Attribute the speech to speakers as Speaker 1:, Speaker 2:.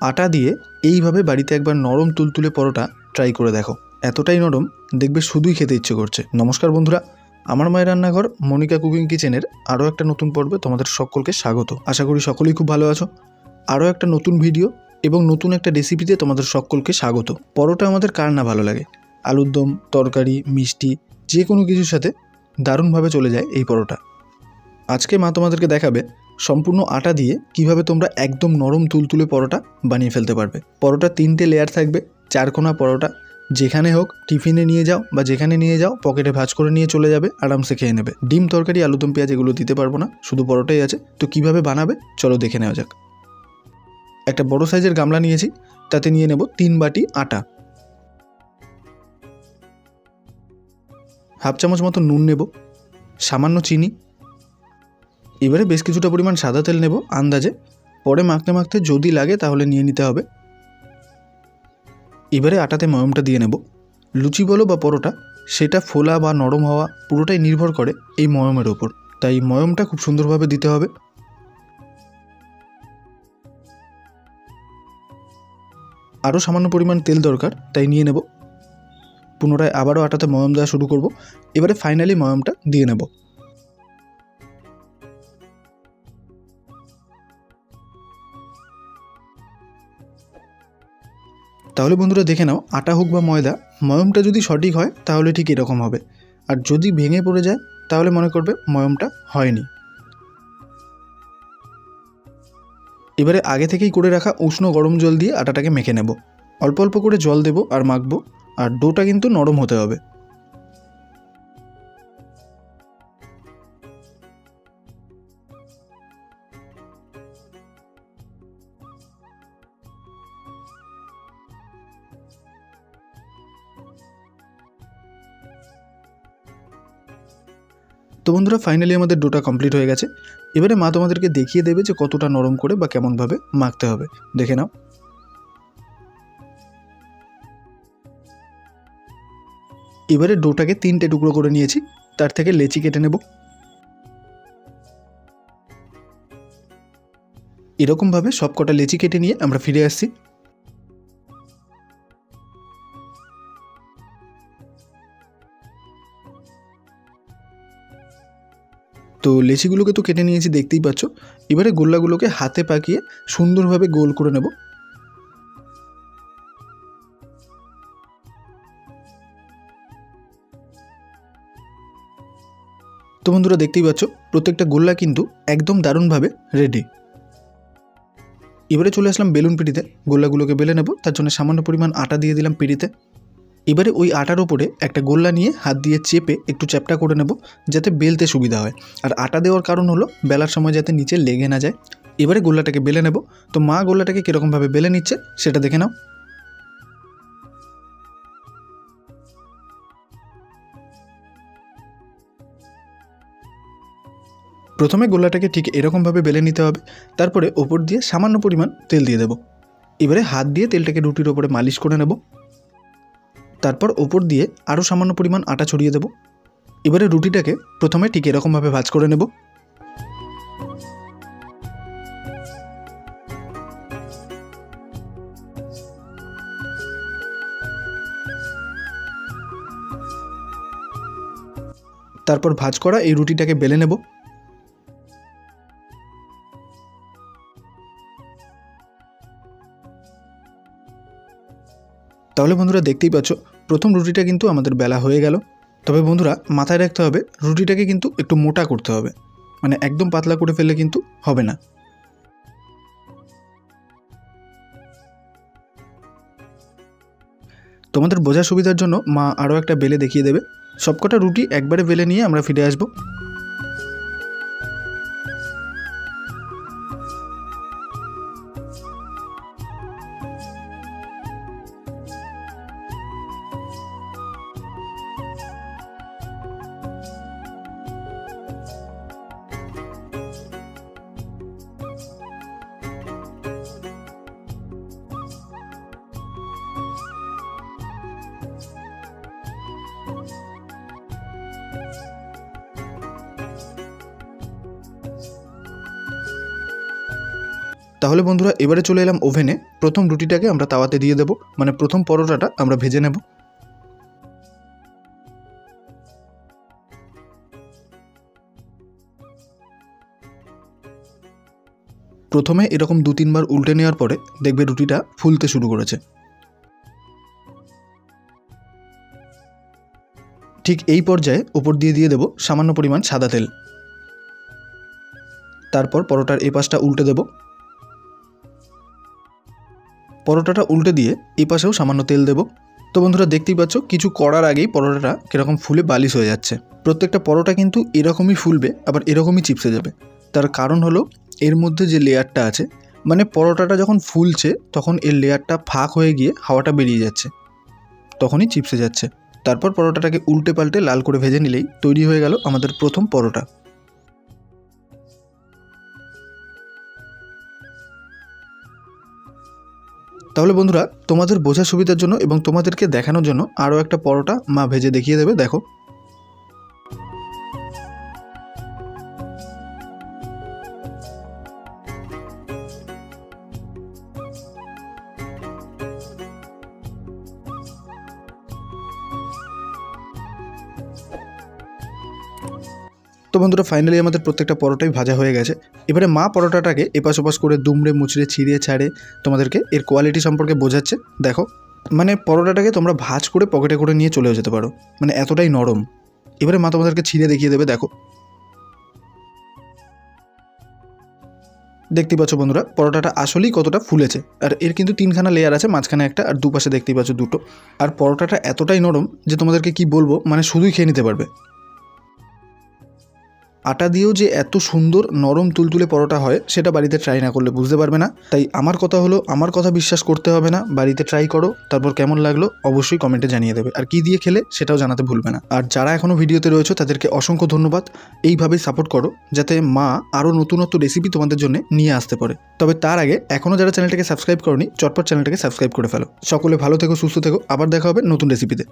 Speaker 1: আটা দিয়ে এইভাবে বাড়িতে একবার নরম তুলতুলে পরোটা ট্রাই করে দেখো। এতটাই নরম, দেখবে শুধুই খেতে ইচ্ছে করছে। নমস্কার বন্ধুরা, আমার মায়ের রান্নাঘর মনিকা কুকিং কিচেনের আরও একটা নতুন পর্বে তোমাদের সকলকে স্বাগত। আশা করি সকলেই খুব ভালো আছো। আরও একটা নতুন ভিডিও এবং নতুন একটা রেসিপিতে তোমাদের সকলকে স্বাগত। পরোটা আমাদের কার না ভালো লাগে? আলুর দম, তরকারি, মিষ্টি যে কোনো কিছুর সাথে দারুণভাবে চলে যায় এই পরোটা। আজকে মা তোমাদেরকে দেখাবে সম্পূর্ণ আটা দিয়ে কিভাবে তোমরা একদম নরম তুলতুলে পরোটা বানিয়ে ফেলতে পারবে। পরোটা 3টে লেয়ার থাকবে, 4 কোনা পরোটা। যেখানে হোক টিফিনে নিয়ে যাও বা যেখানে নিয়ে যাও পকেটে ভাঁজ করে নিয়ে চলে যাবে, আরামসে খেয়ে নেবে। ডিম, তরকারি, আলুদম, পেঁয়াজ এগুলো দিতে পারবো না, শুধু পরোটাই আছে। তো কিভাবে বানাবে চলো দেখে নেওয়া যাক। একটা বড় সাইজের গামলা নিয়েছি, তাতে নিয়ে নেব 3 বাটি আটা। হাফ চামচ মতো নুন নেব, সামান্য চিনি। এবারে বেশ কিছুটা পরিমাণ সাদা তেল নেব আন্দাজে, পরে মাখতে মাখতে যদি লাগে তাহলে নিয়ে নিতে হবে। এবারে আটাতে ময়মটা দিয়ে নেব। লুচি বলো বা পরোটা, সেটা ফোলা বা নরম হওয়া পুরোটাই নির্ভর করে এই ময়মের ওপর, তাই ময়মটা খুব সুন্দরভাবে দিতে হবে। আরও সামান্য পরিমাণ তেল দরকার, তাই নিয়ে নেব। পুনরায় আবারও আটাতে ময়ম দেওয়া শুরু করব। এবারে ফাইনালি ময়মটা দিয়ে নেব। তাহলে বন্ধুরা দেখে নাও, আটা হোক বা ময়দা, ময়মটা যদি সঠিক হয় তাহলে ঠিক এরকম হবে, আর যদি ভেঙে পড়ে যায় তাহলে মনে করবে ময়মটা হয়নি। এবারে আগে থেকেই করে রাখা উষ্ণ গরম জল দিয়ে আটাটাকে মেখে নেব। অল্প অল্প করে জল দেব আর মাখবো, আর ডোটা কিন্তু নরম হতে হবে। তো বন্ধুরা ফাইনালি আমাদের ডোটা কমপ্লিট হয়ে গেছে। এবারে মা তোমাদেরকে দেখিয়ে দেবে যে কতটা নরম করে বা কেমনভাবে মাখতে হবে, দেখে নাও। এবারে ডোটাকে 3টে টুকরো করে নিয়েছি, তার থেকে লেচি কেটে নেব। এরকমভাবে সব কটা লেচি কেটে নিয়ে আমরা ফিরে আসছি। তো লেচিগুলোকে তো কেটে নিয়েছি, দেখতেই পাচ্ছ। এবারে গোল্লাগুলোকে হাতে পাকিয়ে সুন্দরভাবে গোল করে নেব। তো বন্ধুরা দেখতেই পাচ্ছ প্রত্যেকটা গোল্লা কিন্তু একদম দারুণভাবে রেডি। এবারে চলে আসলাম বেলুন পিঁড়িতে, গোল্লাগুলোকে বেলে নেব। তার জন্য সামান্য পরিমাণ আটা দিয়ে দিলাম পিঁড়িতে। এবারে ওই আটার ওপরে একটা গোল্লা নিয়ে হাত দিয়ে চেপে একটু চ্যাপটা করে নেব, যাতে বেলতে সুবিধা হয়। আর আটা দেওয়ার কারণ হলো বেলার সময় যাতে নিচে লেগে না যায়। এবারে গোল্লাটাকে বেলে নেব। তো মা গোল্লাটাকে কীরকমভাবে বেলে নিচ্ছে সেটা দেখে নাও। প্রথমে গোল্লাটাকে ঠিক এরকমভাবে বেলে নিতে হবে, তারপরে ওপর দিয়ে সামান্য পরিমাণ তেল দিয়ে দেব। এবারে হাত দিয়ে তেলটাকে রুটির ওপরে মালিশ করে নেব। তারপর ওপর দিয়ে আরও সামান্য পরিমাণ আটা ছড়িয়ে দেব। এবারে রুটিটাকে প্রথমে ঠিক এরকমভাবে ভাঁজ করে নেব। তারপর ভাঁজ করা এই রুটিটাকে বেলে নেব। তাহলে বন্ধুরা দেখতেই পাচ্ছ প্রথম রুটিটা কিন্তু আমাদের বেলা হয়ে গেল। তবে বন্ধুরা মাথায় রাখতে হবে রুটিটাকে কিন্তু একটু মোটা করতে হবে, মানে একদম পাতলা করে ফেললে কিন্তু হবে না। তোমাদের বোঝার সুবিধার জন্য মা আরও একটা বেলে দেখিয়ে দেবে। সবকটা রুটি একবারে বেলে নিয়ে আমরা ফিরে আসবো। তাহলে বন্ধুরা এবারে চলে এলাম ওভেনে। প্রথম রুটিটাকে আমরা তাওয়াতে দিয়ে দেবো, মানে প্রথম পরোটাটা আমরা ভেজে নেব। প্রথমে এরকম 2-3 বার উল্টে নেওয়ার পরে দেখবে রুটিটা ফুলতে শুরু করেছে। ঠিক এই পর্যায়ে ওপর দিয়ে দেব সামান্য পরিমাণ সাদা তেল। তারপর পরোটার এই পাশটা উল্টে দেব। পরোটাটা উল্টে দিয়ে এই পাশেও সামান্য তেল দেব। তো বন্ধুরা দেখতেই পাচ্ছ কিছু করার আগেই পরোটাটা কীরকম ফুলে বালিশ হয়ে যাচ্ছে। প্রত্যেকটা পরোটা কিন্তু এরকমই ফুলবে, আবার এরকমই চিপসে যাবে। তার কারণ হলো এর মধ্যে যে লেয়ারটা আছে, মানে পরোটাটা যখন ফুলছে তখন এর লেয়ারটা ফাঁক হয়ে গিয়ে হাওয়াটা বেরিয়ে যাচ্ছে, তখনই চিপসে যাচ্ছে। তারপর পরোটাটাকে উল্টে পাল্টে লাল করে ভেজে নিলেই তৈরি হয়ে গেল আমাদের প্রথম পরোটা। তাহলে বন্ধুরা তোমাদের বোঝার সুবিধার জন্য এবং তোমাদেরকে দেখানোর জন্য আরও একটা পরোটা মা ভেজে দেখিয়ে দেবে, দেখো। তো বন্ধুরা ফাইনালি আমাদের প্রত্যেকটা পরোটাই ভাজা হয়ে গেছে। এবারে মা পরোটাটাকে এপাশ ওপাশ করে দুমড়ে মুচড়ে ছিঁড়ে ছাড়ে তোমাদেরকে এর কোয়ালিটি সম্পর্কে বোঝাচ্ছে, দেখো। মানে পরোটাটাকে তোমরা ভাজ করে পকেটে করে নিয়ে চলেও যেতে পারো, মানে এতটাই নরম। এবারে মা তোমাদেরকে ছিঁড়ে দেখিয়ে দেবে, দেখো। দেখতে পাচ্ছ বন্ধুরা পরোটাটা আসলেই কতটা ফুলেছে। আর এর কিন্তু 3খানা লেয়ার আছে, মাঝখানে একটা আর দুপাশে দেখতেই পাচ্ছ 2টো। আর পরোটাটা এতটাই নরম যে তোমাদেরকে কি বলবো, মানে শুধুই খেয়ে নিতে পারবে। আটা দিয়েও যে এত সুন্দর নরম তুলতুলে পরোটা হয় সেটা বাড়িতে ট্রাই না করলে বুঝতে পারবে না। তাই আমার কথা হলো, আমার কথা বিশ্বাস করতে হবে না, বাড়িতে ট্রাই করো, তারপর কেমন লাগলো অবশ্যই কমেন্টে জানিয়ে দেবে। আর কি দিয়ে খেলে সেটাও জানাতে ভুলবে না। আর যারা এখনও ভিডিওতে রয়েছে তাদেরকে অসংখ্য ধন্যবাদ। এইভাবেই সাপোর্ট করো যাতে মা আরও নতুনত্ব রেসিপি তোমাদের জন্য নিয়ে আসতে পারে। তবে তার আগে এখনও যারা চ্যানেলটাকে সাবস্ক্রাইব করোনি, চটপট চ্যানেলটাকে সাবস্ক্রাইব করে ফেলো। সকলে ভালো থেকো, সুস্থ থেকো, আবার দেখা হবে নতুন রেসিপিতে।